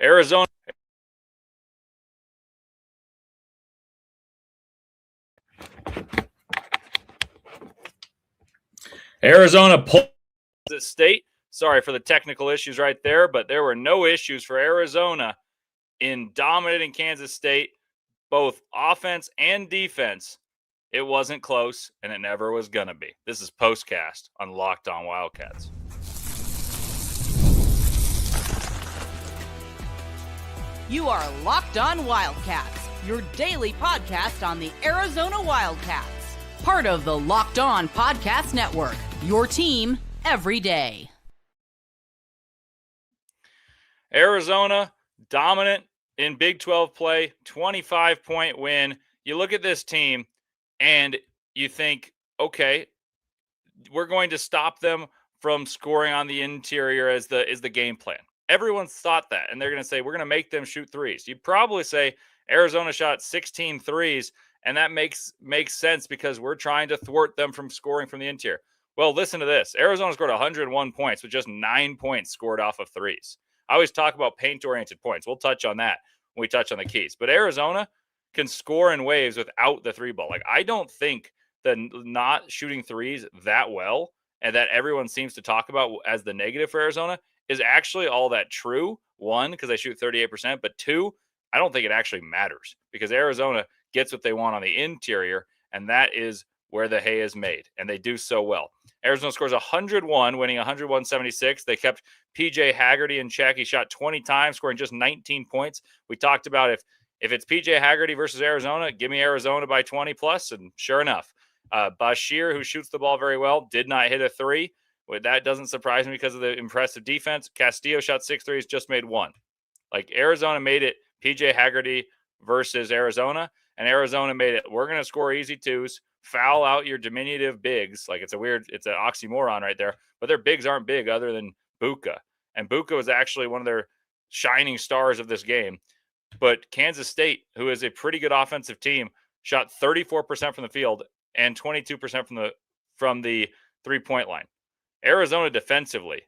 Arizona. Arizona pulled the state. Sorry for the technical issues right there, but there were no issues for Arizona in dominating Kansas State, both offense and defense. It wasn't close, and it never was going to be. This is Postcast on Locked On Wildcats. You are Locked On Wildcats, your daily podcast on the Arizona Wildcats. Part of the Locked On Podcast Network, your team every day. Arizona, dominant in Big 12 play, 25-point win. You look at this team and you think, okay, we're going to stop them from scoring on the interior as the game plan. Everyone's thought that, and they're going to say, we're going to make them shoot threes. You'd probably say Arizona shot 16 threes, and that makes sense because we're trying to thwart them from scoring from the interior. Well, listen to this. Arizona scored 101 points with just 9 points scored off of threes. I always talk about paint-oriented points. We'll touch on that when we touch on the keys. But Arizona can score in waves without the three ball. Like, I don't think that not shooting threes that well and that everyone seems to talk about as the negative for Arizona is actually all that true. One, because they shoot 38%, but two, I don't think it actually matters because Arizona gets what they want on the interior, and that is where the hay is made, and they do so well. Arizona scores 101, winning 101-76. They kept PJ Haggerty in check. He shot 20 times, scoring just 19 points. We talked about if it's PJ Haggerty versus Arizona, give me Arizona by 20 plus, and sure enough, Bashir, who shoots the ball very well, did not hit a three. Well, that doesn't surprise me because of the impressive defense. Castillo shot 6 threes, just made one. Like, Arizona made it PJ Haggerty versus Arizona, and Arizona made it, we're going to score easy twos, foul out your diminutive bigs. Like, it's an oxymoron right there, but their bigs aren't big other than Buka. And Buka was actually one of their shining stars of this game. But Kansas State, who is a pretty good offensive team, shot 34% from the field and 22% from the three-point line. Arizona defensively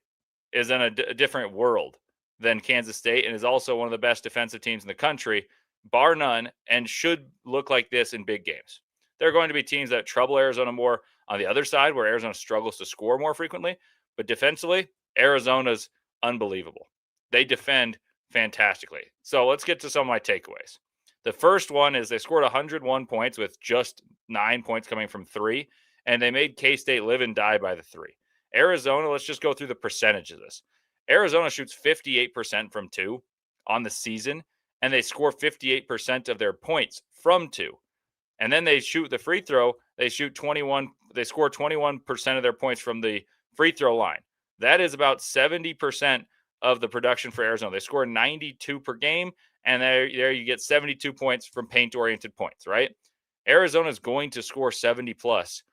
is in a different world than Kansas State and is also one of the best defensive teams in the country, bar none, and should look like this in big games. There are going to be teams that trouble Arizona more on the other side where Arizona struggles to score more frequently, but defensively, Arizona's unbelievable. They defend fantastically. So let's get to some of my takeaways. The first one is they scored 101 points with just 9 points coming from three, and they made K-State live and die by the three. Arizona, let's just go through the percentage of this. Arizona shoots 58% from two on the season, and they score 58% of their points from two. And then they shoot the free throw. They score 21% of their points from the free throw line. That is about 70% of the production for Arizona. They score 92 per game, and there you get 72 points from paint-oriented points, right? Arizona is going to score 70-plus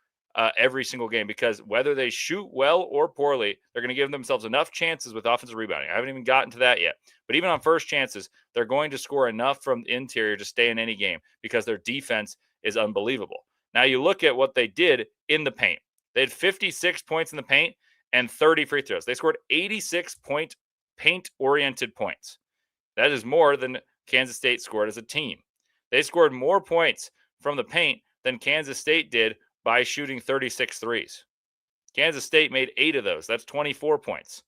every single game because whether they shoot well or poorly, they're going to give themselves enough chances with offensive rebounding. I haven't even gotten to that yet. But even on first chances, they're going to score enough from the interior to stay in any game because their defense is unbelievable. Now you look at what they did in the paint. They had 56 points in the paint and 30 free throws. They scored 86 paint-oriented points. That is more than Kansas State scored as a team. They scored more points from the paint than Kansas State did by shooting 36 threes. Kansas State made 8 of those. That's 24 points.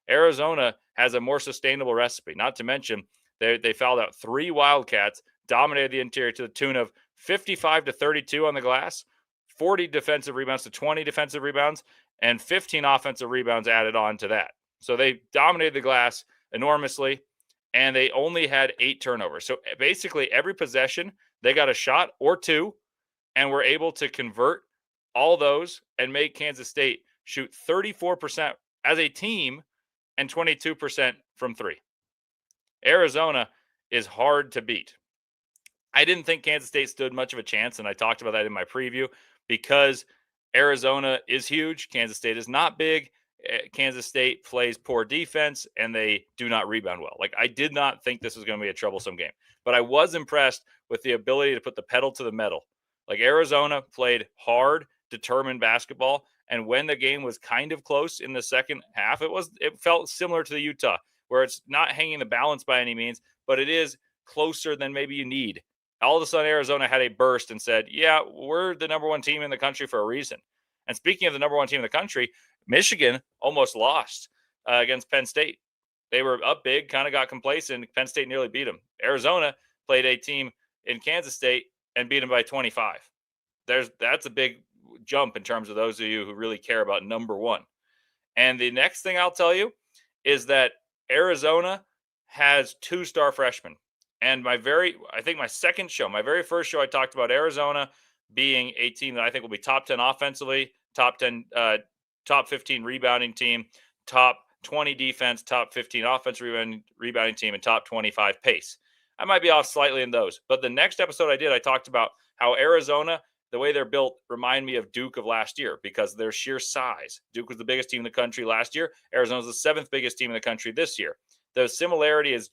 Arizona has a more sustainable recipe. Not to mention, they fouled out 3 Wildcats, dominated the interior to the tune of 55-32 on the glass, 40 defensive rebounds to 20 defensive rebounds, and 15 offensive rebounds added on to that. So they dominated the glass enormously, and they only had 8 turnovers. So basically every possession, they got a shot or two, and were able to convert all those and make Kansas State shoot 34% as a team and 22% from three. Arizona is hard to beat. I didn't think Kansas State stood much of a chance, and I talked about that in my preview because Arizona is huge. Kansas State is not big. Kansas State plays poor defense, and they do not rebound well. Like, I did not think this was going to be a troublesome game, but I was impressed with the ability to put the pedal to the metal. Like, Arizona played hard, determined basketball, and when the game was kind of close in the second half, it felt similar to the Utah, where it's not hanging the balance by any means, but it is closer than maybe you need. All of a sudden, Arizona had a burst and said, yeah, we're the number one team in the country for a reason. And speaking of the number one team in the country, Michigan almost lost against Penn State. They were up big, kind of got complacent. Penn State nearly beat them. Arizona played a team in Kansas State and beat them by 25. That's a big jump in terms of those of you who really care about number one. And the next thing I'll tell you is that Arizona has 2-star freshmen. And my very first show, I talked about Arizona being a team that I think will be top 10 offensively, top 15 rebounding team, top 20 defense, top 15 offensive rebounding team, and top 25 pace. I might be off slightly in those. But the next episode I talked about how Arizona, the way they're built, remind me of Duke of last year because of their sheer size. Duke was the biggest team in the country last year. Arizona's the 7th biggest team in the country this year. The similarity is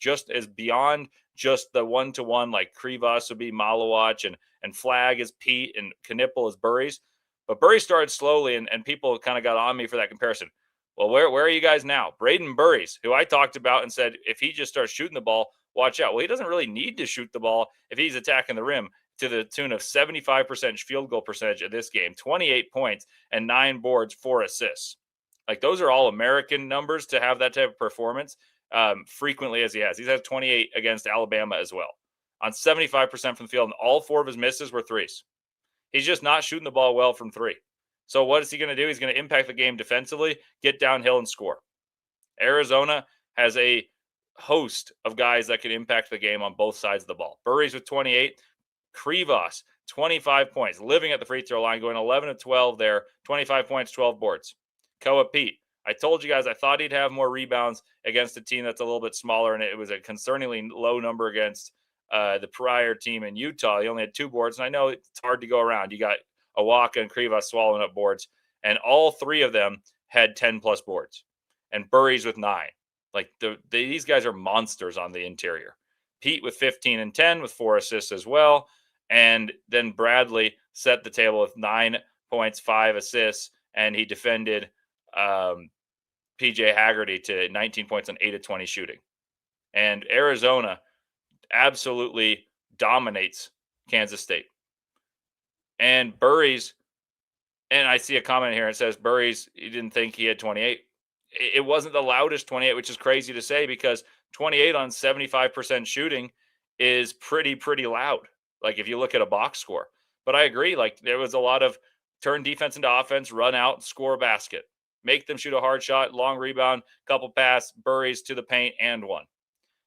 beyond just the one-to-one, like Krivas would be Malawach and Flag is Pete and Knipple is Burries. But Burries started slowly, and people kind of got on me for that comparison. Well, where are you guys now? Brayden Burries, who I talked about and said, if he just starts shooting the ball, watch out. Well, he doesn't really need to shoot the ball if he's attacking the rim, to the tune of 75% field goal percentage of this game, 28 points and 9 boards, 4 assists. Like, those are all American numbers to have that type of performance frequently as he has. He's had 28 against Alabama as well on 75% from the field, and all 4 of his misses were threes. He's just not shooting the ball well from 3. So what is he going to do? He's going to impact the game defensively, get downhill, and score. Arizona has a host of guys that can impact the game on both sides of the ball. Burries with 28, Krivas, 25 points, living at the free throw line, going 11 of 12 there, 25 points, 12 boards. Koa Pete, I told you guys I thought he'd have more rebounds against a team that's a little bit smaller, and it was a concerningly low number against the prior team in Utah. He only had 2 boards, and I know it's hard to go around. You got Awaka and Krivas swallowing up boards, and all 3 of them had 10-plus boards, and Burries with 9. Like, these guys are monsters on the interior. Pete with 15 and 10 with 4 assists as well. And then Bradley set the table with 9 points, 5 assists, and he defended PJ Haggerty to 19 points on 8 of 20 shooting. And Arizona absolutely dominates Kansas State. And Burries, and I see a comment here. It says Burries, he didn't think he had 28. It wasn't the loudest 28, which is crazy to say because 28 on 75% shooting is pretty loud. Like, if you look at a box score. But I agree, like, there was a lot of turn defense into offense, run out, score a basket, make them shoot a hard shot, long rebound, couple pass, Burries to the paint, and 1.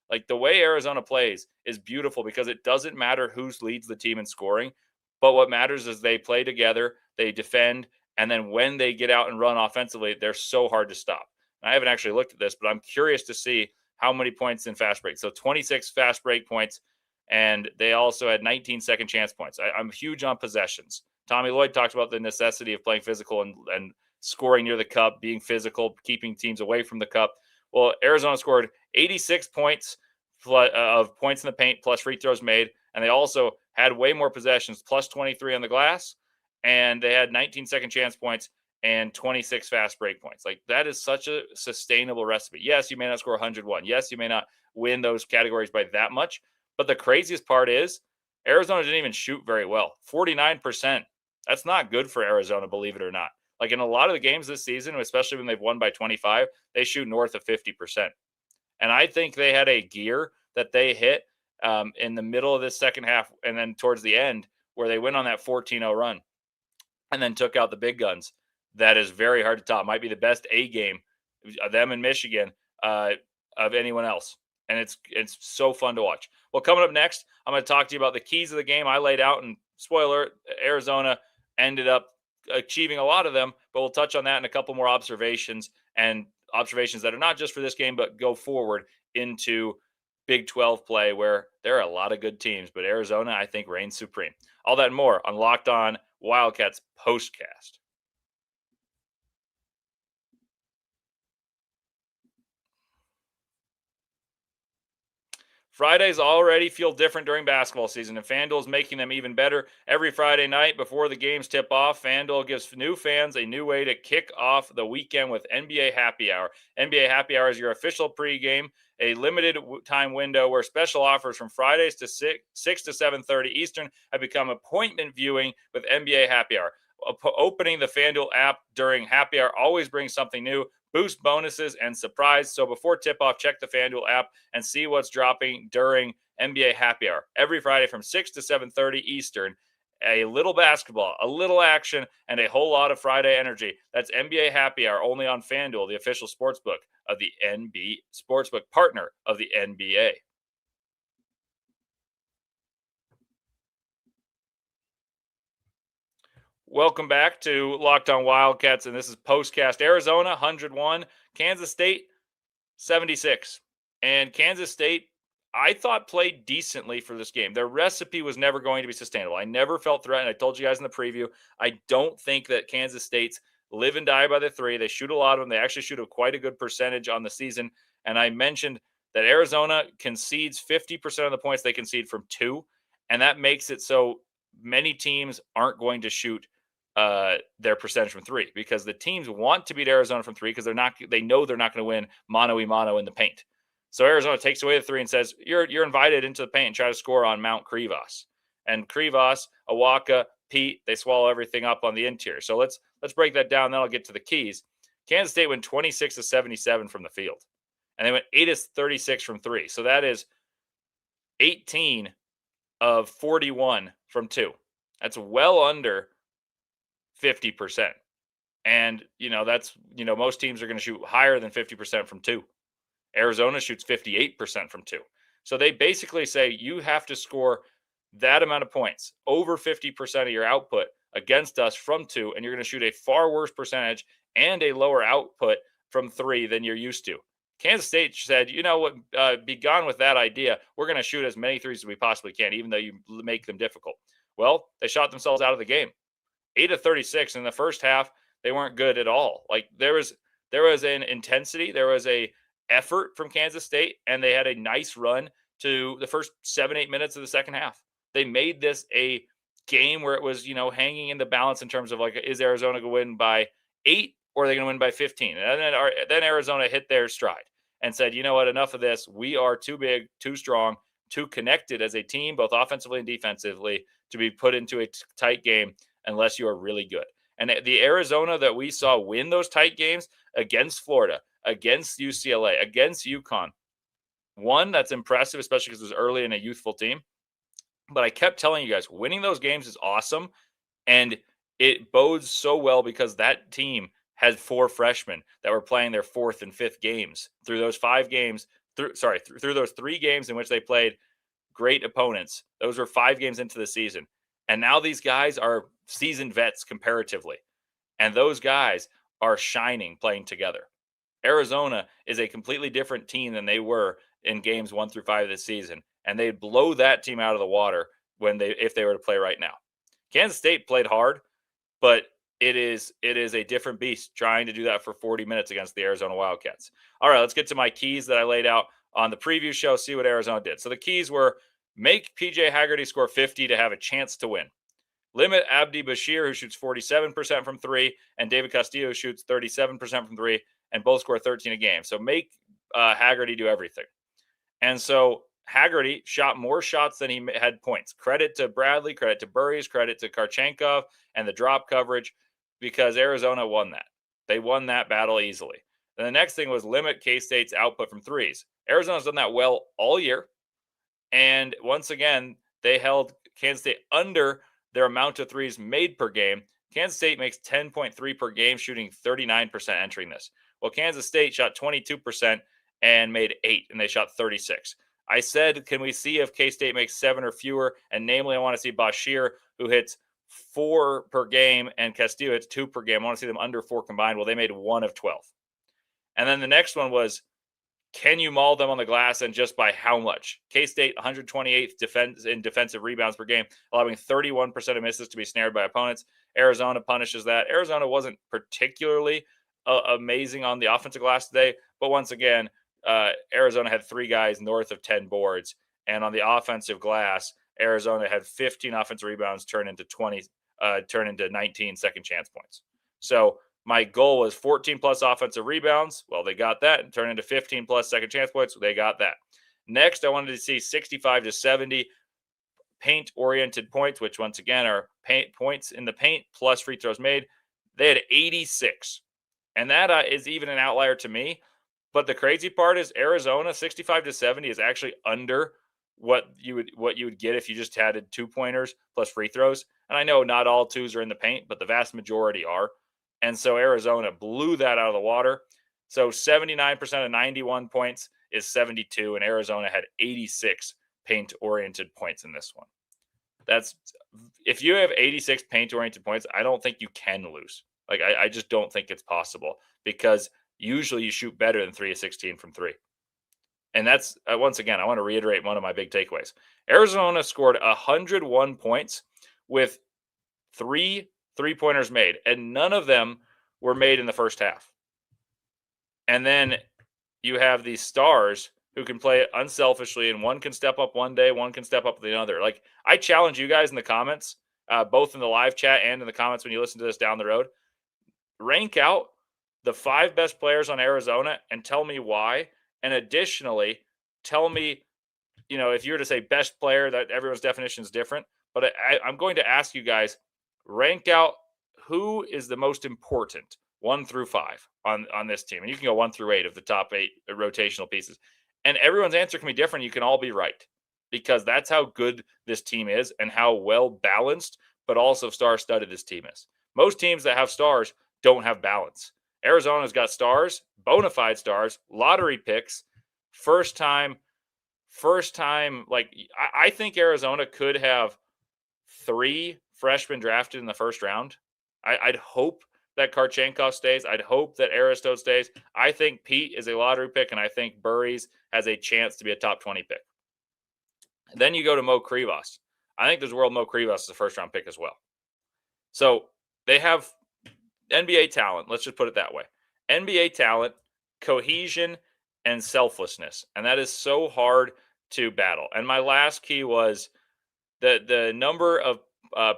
Like, the way Arizona plays is beautiful because it doesn't matter who leads the team in scoring, but what matters is they play together, they defend, and then when they get out and run offensively, they're so hard to stop. I haven't actually looked at this, but I'm curious to see how many points in fast break. So 26 fast break points, and they also had 19 second chance points. I'm huge on possessions. Tommy Lloyd talked about the necessity of playing physical and scoring near the cup, being physical, keeping teams away from the cup. Well, Arizona scored 86 points of points in the paint plus free throws made, and they also had way more possessions, plus 23 on the glass, and they had 19 second chance points and 26 fast break points. Like, that is such a sustainable recipe. Yes, you may not score 101. Yes, you may not win those categories by that much. But the craziest part is Arizona didn't even shoot very well. 49%. That's not good for Arizona, believe it or not. Like, in a lot of the games this season, especially when they've won by 25, they shoot north of 50%. And I think they had a gear that they hit in the middle of this second half and then towards the end where they went on that 14-0 run and then took out the big guns. That is very hard to top. Might be the best A game of them in Michigan of anyone else. And it's so fun to watch. Well, coming up next, I'm going to talk to you about the keys of the game I laid out. And spoiler, Arizona ended up achieving a lot of them, but we'll touch on that in a couple more observations that are not just for this game, but go forward into Big 12 play where there are a lot of good teams, but Arizona, I think, reigns supreme. All that and more on Locked On Wildcats postcast. Fridays already feel different during basketball season, and FanDuel is making them even better. Every Friday night before the games tip off, FanDuel gives new fans a new way to kick off the weekend with NBA Happy Hour. NBA Happy Hour is your official pregame, a limited time window where special offers from Fridays to 6 to 7:30 Eastern have become appointment viewing with NBA Happy Hour. Opening the FanDuel app during Happy Hour always brings something new, boost bonuses, and surprise. So before tip-off, check the FanDuel app and see what's dropping during NBA Happy Hour. Every Friday from 6 to 7:30 Eastern, a little basketball, a little action, and a whole lot of Friday energy. That's NBA Happy Hour only on FanDuel, the official sportsbook of the NBA, sportsbook partner of the NBA. Welcome back to Locked On Wildcats, and this is postcast. Arizona 101, Kansas State 76. And Kansas State, I thought, played decently for this game. Their recipe was never going to be sustainable. I never felt threatened. I told you guys in the preview, I don't think that Kansas State's live and die by the three. They shoot a lot of them. They actually shoot quite a good percentage on the season. And I mentioned that Arizona concedes 50% of the points they concede from two, and that makes it so many teams aren't going to shoot their percentage from three, because the teams want to beat Arizona from three because they know they're not going to win mano-a-mano in the paint. So Arizona takes away the three and says, you're invited into the paint and try to score on Mount Krivas. And Krivas, Awaka, Pete, they swallow everything up on the interior. So let's break that down, then I'll get to the keys. Kansas State went 26 of 77 from the field, and they went 8 of 36 from three. So that is 18 of 41 from two. That's well under 50%. And, that's, most teams are going to shoot higher than 50% from two. Arizona shoots 58% from two. So they basically say you have to score that amount of points, over 50% of your output against us from two, and you're going to shoot a far worse percentage and a lower output from three than you're used to. Kansas State said, you know what, be gone with that idea. We're going to shoot as many threes as we possibly can, even though you make them difficult. Well, they shot themselves out of the game. 8 of 36 in the first half. They weren't good at all. Like there was an intensity, there was a effort from Kansas State, and they had a nice run to the first 7-8 minutes of the second half. They made this a game where it was, hanging in the balance in terms of like, is Arizona going to win by 8 or are they going to win by 15? And then Arizona hit their stride and said, you know what, enough of this. We are too big, too strong, too connected as a team, both offensively and defensively, to be put into a tight game unless you are really good. And the Arizona that we saw win those tight games against Florida, against UCLA, against UConn, one, that's impressive, especially because it was early in a youthful team. But I kept telling you guys, winning those games is awesome. And it bodes so well because that team had 4 freshmen that were playing their 4th and 5th games through those 5 games, through those 3 games in which they played great opponents. Those were 5 games into the season. And now these guys are seasoned vets comparatively. And those guys are shining playing together. Arizona is a completely different team than they were in games 1 through 5 this season. And they'd blow that team out of the water if they were to play right now. Kansas State played hard, but it is a different beast trying to do that for 40 minutes against the Arizona Wildcats. All right, let's get to my keys that I laid out on the preview show, see what Arizona did. So the keys were: make PJ Haggerty score 50 to have a chance to win. Limit Abdi Bashir, who shoots 47% from 3, and David Castillo, who shoots 37% from 3, and both score 13 a game. So make Haggerty do everything. And so Haggerty shot more shots than he had points. Credit to Bradley, credit to Burries, credit to Karchenkov and the drop coverage, because Arizona won that. They won that battle easily. And the next thing was limit K-State's output from threes. Arizona's done that well all year. And once again, they held Kansas State under their amount of threes made per game. Kansas State makes 10.3 per game, shooting 39% entering this. Well, Kansas State shot 22% and made 8, and they shot 36. I said, can we see if K-State makes 7 or fewer? And namely, I want to see Bashir, who hits 4 per game, and Castillo hits 2 per game. I want to see them under 4 combined. Well, they made 1 of 12. And then the next one was, can you maul them on the glass, and just by how much? K-State 128th in defensive rebounds per game, allowing 31% of misses to be snared by opponents. Arizona punishes that. Arizona wasn't particularly amazing on the offensive glass today, but once again, Arizona had 3 guys north of 10 boards, And on the offensive glass, Arizona had 15 offensive rebounds turn into 19 second chance points. So my goal was 14 plus offensive rebounds. Well, they got that, and turn into 15 plus second chance points. They got that. Next, I wanted to see 65 to 70 paint-oriented points, which once again are points in the paint plus free throws made. They had 86, and that is even an outlier to me. But the crazy part is Arizona 65 to 70 is actually under what you would get if you just had 2-pointers plus free throws. And I know not all twos are in the paint, but the vast majority are. And so Arizona blew that out of the water. So 79% of 91 points is 72, and Arizona had 86 paint-oriented points in this one. That's if you have 86 paint-oriented points, I don't think you can lose. Like I just don't think it's possible, because usually you shoot better than 3 of 16 from 3. And that's once again, I want to reiterate one of my big takeaways. Arizona scored 101 points with 3 3-pointers made, and none of them were made in the first half. And then you have these stars who can play it unselfishly, and one can step up one day, one can step up the other. Like, I challenge you guys in the comments, both in the live chat and in the comments when you listen to this down the road, rank out the 5 best players on Arizona and tell me why. And additionally, tell me, if you were to say best player, that everyone's definition is different. But I'm going to ask you guys, rank out who is the most important 1 through 5 on this team. And you can go 1 through 8 of the top 8 rotational pieces. And everyone's answer can be different. You can all be right, because that's how good this team is and how well balanced, but also star-studded this team is. Most teams that have stars don't have balance. Arizona's got stars, bona fide stars, lottery picks, first time. Like, I think Arizona could have 3 freshmen drafted in the first round. I'd hope that Karchenkov stays. I'd hope that Aristo stays. I think Pete is a lottery pick, and I think Burries has a chance to be a top 20 pick. Then you go to Mo Krivas. I think there's a world Mo Krivas is a first-round pick as well. So they have NBA talent. Let's just put it that way. NBA talent, cohesion, and selflessness. And that is so hard to battle. And my last key was the number of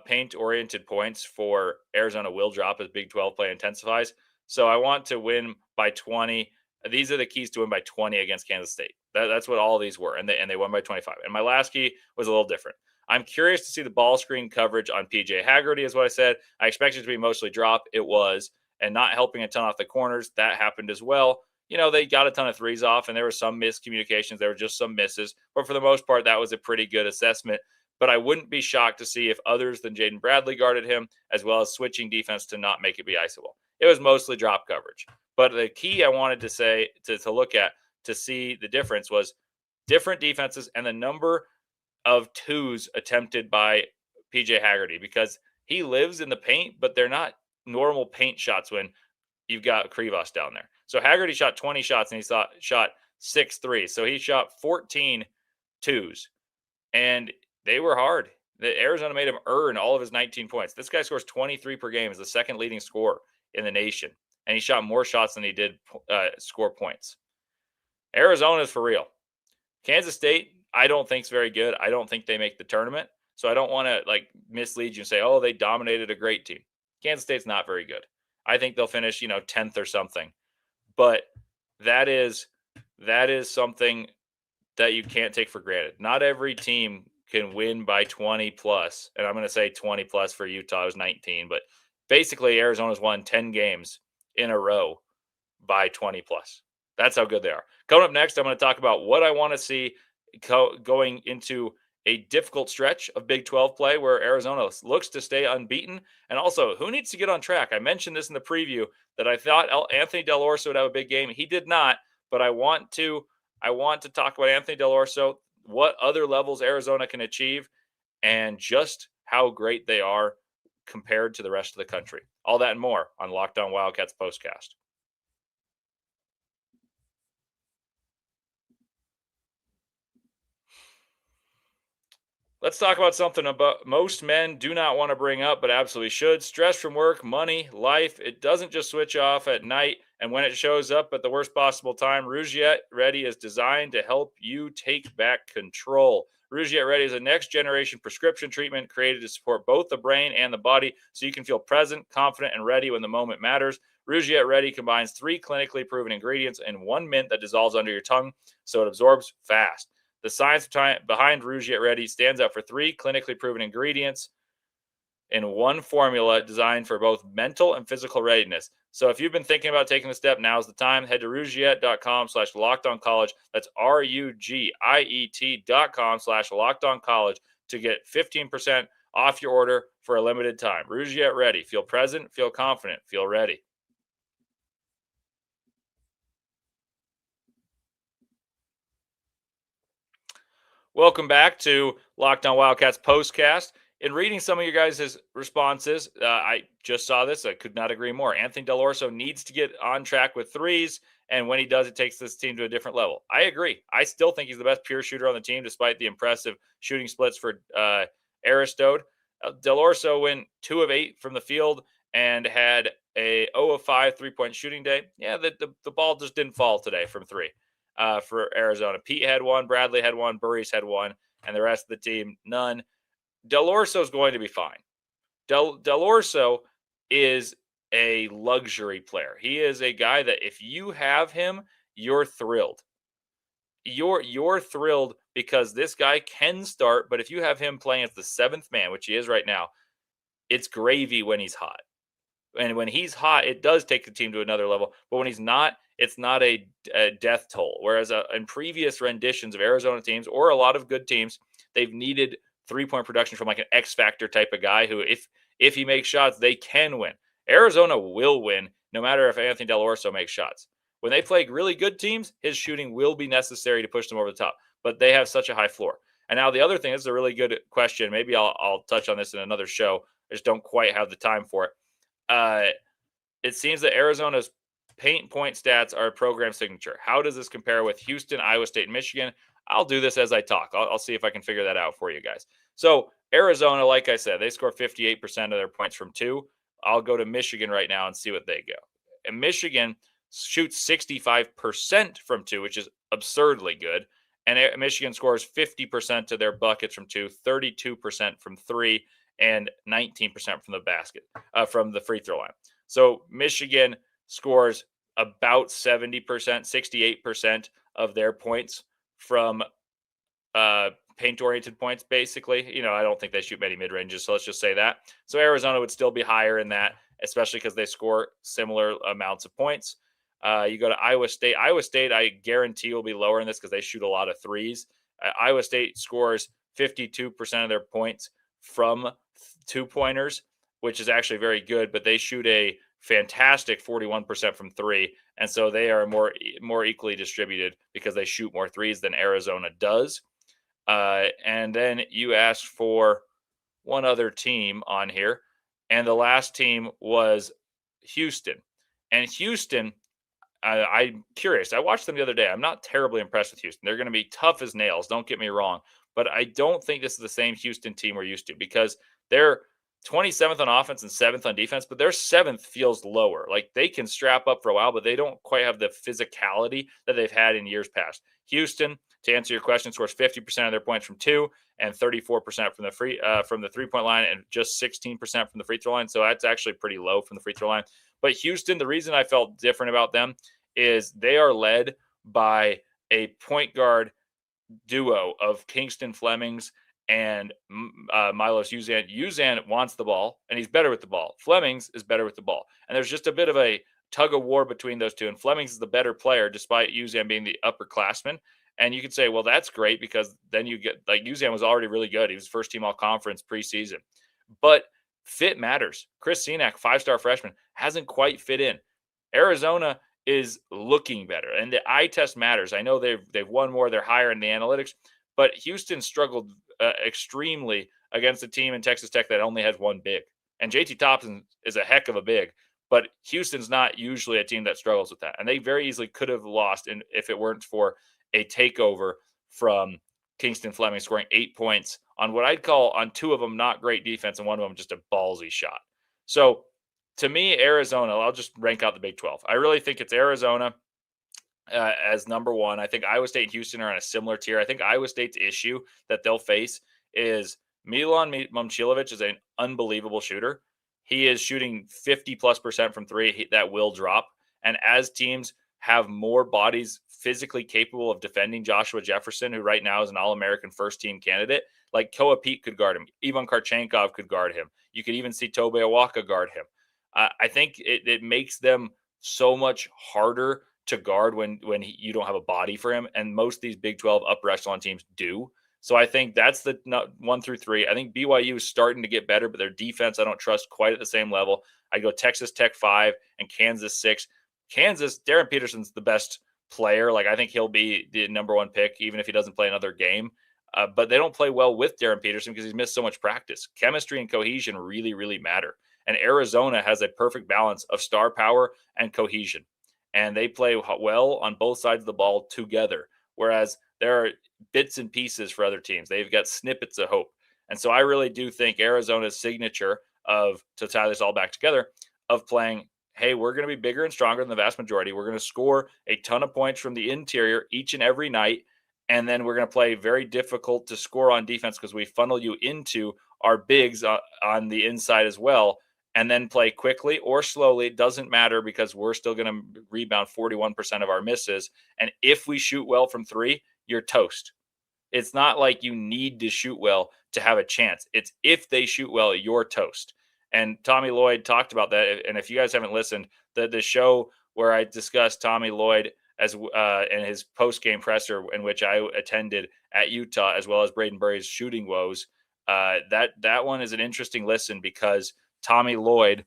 paint-oriented points for Arizona will drop as Big 12 play intensifies. So I want to win by 20. These are the keys to win by 20 against Kansas State. That's what all these were, and they won by 25. And my last key was a little different. I'm curious to see the ball screen coverage on PJ Haggerty, is what I said. I expected it to be mostly drop. It was. And not helping a ton off the corners. That happened as well. They got a ton of threes off, and there were some miscommunications. There were just some misses. But for the most part, that was a pretty good assessment. But I wouldn't be shocked to see if others than Jaden Bradley guarded him, as well as switching defense to not make it be iceable. It was mostly drop coverage. But the key I wanted to say, to look at, to see the difference was different defenses and the number of twos attempted by PJ Haggerty, because he lives in the paint, but they're not normal paint shots when you've got Krivas down there. So Haggerty shot 20 shots and he shot 6 threes. So he shot 14 twos, and they were hard. The Arizona made him earn all of his 19 points. This guy scores 23 per game, is the second leading scorer in the nation, and he shot more shots than he did score points. Arizona's for real. Kansas State, I don't think is very good. I don't think they make the tournament. So I don't want to mislead you and say, oh, they dominated a great team. Kansas State's not very good. I think they'll finish, 10th or something. But that is something that you can't take for granted. Not every team can win by 20 plus. And I'm going to say 20 plus for Utah. It was 19. But basically, Arizona's won 10 games in a row by 20 plus. That's how good they are. Coming up next, I'm going to talk about what I want to see going into a difficult stretch of Big 12 play where Arizona looks to stay unbeaten. And also, who needs to get on track? I mentioned this in the preview that I thought Anthony Del Orso would have a big game. He did not, but I want to talk about Anthony Del Orso, what other levels Arizona can achieve, and just how great they are compared to the rest of the country. All that and more on Locked On Wildcats postcast. Let's talk about something about most men do not want to bring up, but absolutely should. Stress from work, money, life. It doesn't just switch off at night. And when it shows up at the worst possible time, Rugiet Ready is designed to help you take back control. Rugiet Ready is a next generation prescription treatment created to support both the brain and the body so you can feel present, confident, and ready when the moment matters. Rugiet Ready combines 3 clinically proven ingredients in 1 mint that dissolves under your tongue so it absorbs fast. The science behind Rugiet Ready stands out for 3 clinically proven ingredients in 1 formula designed for both mental and physical readiness. So if you've been thinking about taking the step, now's the time. Head to rugiet.com/lockedoncollege. That's RUGIET.com/lockedoncollege to get 15% off your order for a limited time. Rugiet Ready. Feel present, feel confident, feel ready. Welcome back to Locked On Wildcats postcast. In reading some of your guys' responses, I just saw this. I could not agree more. Anthony Dell'Orso needs to get on track with threes, and when he does, it takes this team to a different level. I agree. I still think he's the best pure shooter on the team, despite the impressive shooting splits for Aristode. Dell'Orso went 2 of 8 from the field and had a 0 of 5 3-point shooting day. Yeah, the ball just didn't fall today from 3. For Arizona. Pete had 1, Bradley had 1, Burries had 1, and the rest of the team, none. Dell'Orso is going to be fine. Dell'Orso is a luxury player. He is a guy that if you have him, you're thrilled. You're thrilled because this guy can start, but if you have him playing as the 7th man, which he is right now, it's gravy when he's hot. And when he's hot, it does take the team to another level. But when he's not, it's not a death toll. Whereas in previous renditions of Arizona teams or a lot of good teams, they've needed 3-point production from like an X factor type of guy who, if he makes shots, they can win. Arizona will win no matter if Anthony Dell'Orso makes shots. When they play really good teams, his shooting will be necessary to push them over the top. But they have such a high floor. And now the other thing, this is a really good question. Maybe I'll touch on this in another show. I just don't quite have the time for it. It seems that Arizona's paint point stats are a program signature. How does this compare with Houston, Iowa State, and Michigan? I'll do this as I talk. I'll see if I can figure that out for you guys. So Arizona, like I said, they score 58% of their points from 2. I'll go to Michigan right now and see what they go. And Michigan shoots 65% from 2, which is absurdly good. And Michigan scores 50% of their buckets from 2, 32% from 3, and 19% from the basket, from the free throw line. So Michigan scores about 70%, 68% of their points from paint-oriented points, basically. I don't think they shoot many mid-ranges, so let's just say that. So Arizona would still be higher in that, especially because they score similar amounts of points. You go to Iowa State. Iowa State, I guarantee, will be lower in this because they shoot a lot of threes. Iowa State scores 52% of their points from 2-pointers, which is actually very good, but they shoot a fantastic 41% from 3, and so they are more equally distributed because they shoot more threes than Arizona does. And then you asked for one other team on here, and the last team was Houston. And Houston, I'm curious. I watched them the other day. I'm not terribly impressed with Houston. They're going to be tough as nails, don't get me wrong, but I don't think this is the same Houston team we're used to because they're 27th on offense and 7th on defense, but their 7th feels lower. Like they can strap up for a while, but they don't quite have the physicality that they've had in years past. Houston, to answer your question, scores 50% of their points from 2 and 34% from the 3-point line and just 16% from the free throw line. So that's actually pretty low from the free throw line. But Houston, the reason I felt different about them is they are led by a point guard duo of Kingston Flemings and Milos Uzan. Uzan wants the ball, and he's better with the ball. Flemings is better with the ball. And there's just a bit of a tug of war between those two. And Flemings is the better player, despite Uzan being the upperclassman. And you could say, well, that's great because then you get, like, Uzan was already really good. He was first team all-conference preseason. But fit matters. Chris Senack, 5-star freshman, hasn't quite fit in. Arizona is looking better, and the eye test matters. I know they've won more, they're higher in the analytics, but Houston struggled extremely against a team in Texas Tech that only has one big. And JT Thompson is a heck of a big, but Houston's not usually a team that struggles with that. And they very easily could have lost if it weren't for a takeover from Kingston Fleming, scoring 8 points on what I'd call on 2 of them not great defense and one of them just a ballsy shot. So to me, Arizona, I'll just rank out the Big 12. I really think it's Arizona as number 1. I think Iowa State and Houston are on a similar tier. I think Iowa State's issue that they'll face is Milan Momcilovic is an unbelievable shooter. He is shooting 50+% from 3. That will drop. And as teams have more bodies physically capable of defending Joshua Jefferson, who right now is an All-American first-team candidate, like Koa Pete could guard him. Ivan Karchenkov could guard him. You could even see Tobe Awaka guard him. I think it makes them so much harder to guard when you don't have a body for him. And most of these Big 12 upper echelon teams do. So I think that's the 1 through 3. I think BYU is starting to get better, but their defense I don't trust quite at the same level. I go Texas Tech 5 and Kansas 6. Kansas, Darren Peterson's the best player. Like, I think he'll be the number 1 pick, even if he doesn't play another game. But they don't play well with Darren Peterson because he's missed so much practice. Chemistry and cohesion really, really matter. And Arizona has a perfect balance of star power and cohesion. And they play well on both sides of the ball together. Whereas there are bits and pieces for other teams. They've got snippets of hope. And so I really do think Arizona's signature to tie this all back together, of playing, hey, we're going to be bigger and stronger than the vast majority. We're going to score a ton of points from the interior each and every night. And then we're going to play very difficult to score on defense because we funnel you into our bigs on the inside as well. And then play quickly or slowly. It doesn't matter because we're still going to rebound 41% of our misses. And if we shoot well from 3, you're toast. It's not like you need to shoot well to have a chance. It's if they shoot well, you're toast. And Tommy Lloyd talked about that. And if you guys haven't listened, the show where I discussed Tommy Lloyd as and his post-game presser, in which I attended at Utah, as well as Brayden Burries' shooting woes, that one is an interesting listen because Tommy Lloyd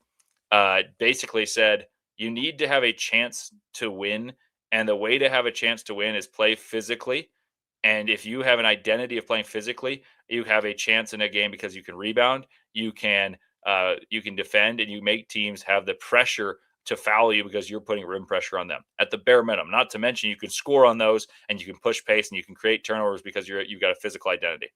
basically said, you need to have a chance to win. And the way to have a chance to win is play physically. And if you have an identity of playing physically, you have a chance in a game because you can rebound, you can defend, and you make teams have the pressure to foul you because you're putting rim pressure on them at the bare minimum. Not to mention you can score on those and you can push pace and you can create turnovers because you've got a physical identity.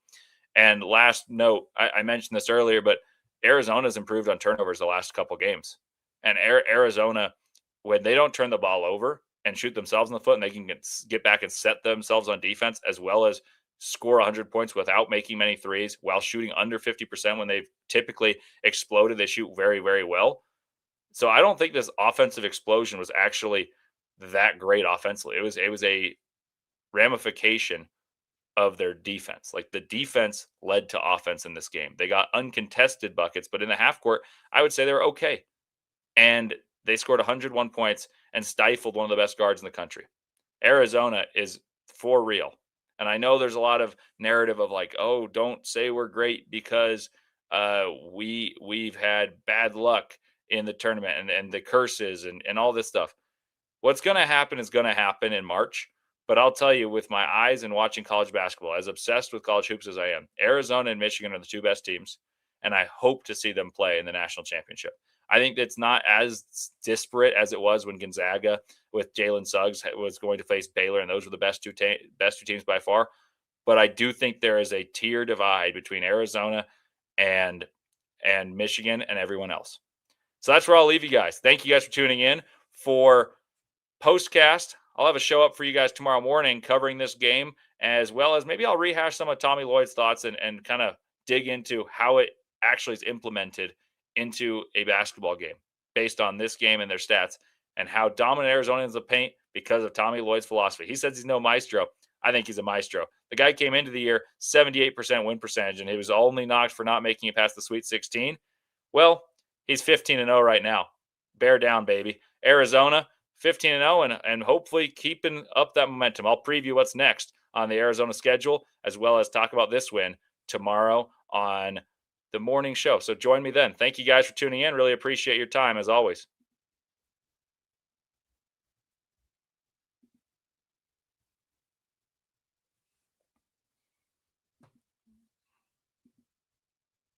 And last note, I mentioned this earlier, but Arizona's improved on turnovers the last couple games. And Arizona, when they don't turn the ball over and shoot themselves in the foot, and they can get back and set themselves on defense, as well as score 100 points without making many threes while shooting under 50% when they've typically exploded, they shoot very, very well. So I don't think this offensive explosion was actually that great offensively. It was a ramification of their defense. Like, the defense led to offense in this game. They got uncontested buckets, but in the half court, I would say they were okay. And they scored 101 points and stifled one of the best guards in the country. Arizona is for real. And I know there's a lot of narrative of like, oh, don't say we're great because we've had bad luck in the tournament and the curses and all this stuff. What's going to happen is going to happen in March. But I'll tell you, with my eyes and watching college basketball, as obsessed with college hoops as I am, Arizona and Michigan are the 2 best teams, and I hope to see them play in the national championship. I think it's not as disparate as it was when Gonzaga with Jalen Suggs was going to face Baylor, and those were the best two teams by far. But I do think there is a tier divide between Arizona and Michigan and everyone else. So that's where I'll leave you guys. Thank you guys for tuning in. For postcast, I'll have a show up for you guys tomorrow morning covering this game, as well as maybe I'll rehash some of Tommy Lloyd's thoughts and kind of dig into how it actually is implemented into a basketball game based on this game and their stats, and how dominant Arizona is the paint because of Tommy Lloyd's philosophy. He says he's no maestro. I think he's a maestro. The guy came into the year 78% win percentage, and he was only knocked for not making it past the Sweet 16. Well, he's 15-0 right now. Bear down, baby. Arizona, 15-0, and hopefully keeping up that momentum. I'll preview what's next on the Arizona schedule, as well as talk about this win tomorrow on the morning show. So join me then. Thank you guys for tuning in. Really appreciate your time, as always.